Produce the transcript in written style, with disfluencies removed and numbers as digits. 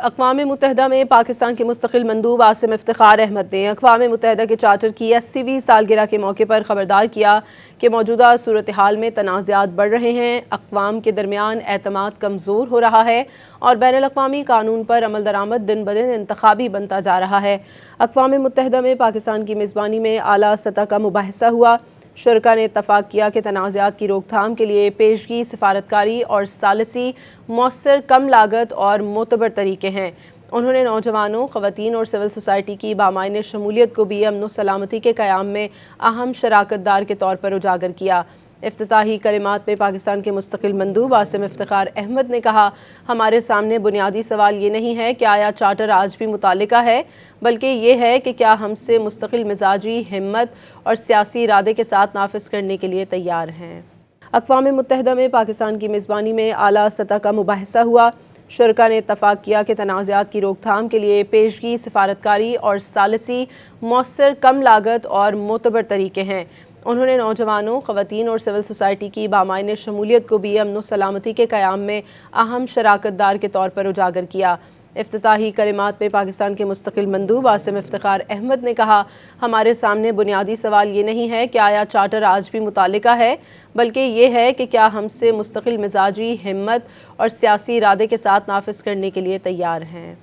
अक़वाम मुत्तहिदा में पाकिस्तान के मुस्तक़िल मंदूब आसिम इफ्तिख़ार अहमद ने अक़वाम मुत्तहिदा के चार्टर की 80वीं सालगिरह के मौके पर ख़बरदार किया कि मौजूदा सूरत हाल में तनाज़ात बढ़ रहे हैं, अक़वाम के दरमियान एतमाद कमज़ोर हो रहा है और बैनुल अक़वामी कानून पर अमल दरामद दिन ब दिन इंतख़ाबी बनता जा रहा है। अक़वाम मुत्तहिदा में पाकिस्तान की मेज़बानी में आला सतह का मुबाहिसा हुआ। शुरका ने इत्तफ़ाक़ किया कि तनाज़ात की रोकथाम के लिए पेशगी, सिफारतकारी और सालिसी मौसर कम लागत और मोतबर तरीके हैं। उन्होंने नौजवानों, ख़वातीन और सिविल सोसाइटी की बामायने शमूलियत को भी अमन व सलामती के क़याम में अहम शराकतदार के तौर पर उजागर किया। इफ्तिताही कलिमात में पाकिस्तान के मुस्तक़िल मंदूब आसिम इफ्तिख़ार अहमद ने कहा, हमारे सामने बुनियादी सवाल ये नहीं है कि आया चार्टर आज भी मुतालिका है, बल्कि ये है कि क्या हमसे मुस्तक़िल मिजाजी, हिम्मत और सियासी इरादे के साथ नाफिज करने के लिए तैयार हैं। अक़वाम मुत्तहिदा में पाकिस्तान की मेज़बानी में आला सतह का मुबाहिसा हुआ। शुरका ने इत्तफ़ाक़ किया कि तनाज़ात की रोकथाम के लिए पेशगी, सिफारतकारी और सालिसी मौसर कम लागत और मोतबर तरीके हैं। उन्होंने नौजवानों, ख़वातीन और सिविल सोसाइटी की बामायने शमूलियत को भी अमन व सलामती के क़याम में अहम शराकतदार के तौर पर उजागर किया। इफ्तिताही कलिमात में पाकिस्तान के मुस्तक़िल मंदूब आसिम इफ्तिख़ार अहमद ने कहा, हमारे सामने बुनियादी सवाल ये नहीं है कि आया चार्टर आज भी मुतालिका है, बल्कि ये है कि क्या हमसे मुस्तक़िल मिजाजी, हिम्मत और सियासी इरादे के साथ नाफिज करने के लिए तैयार हैं।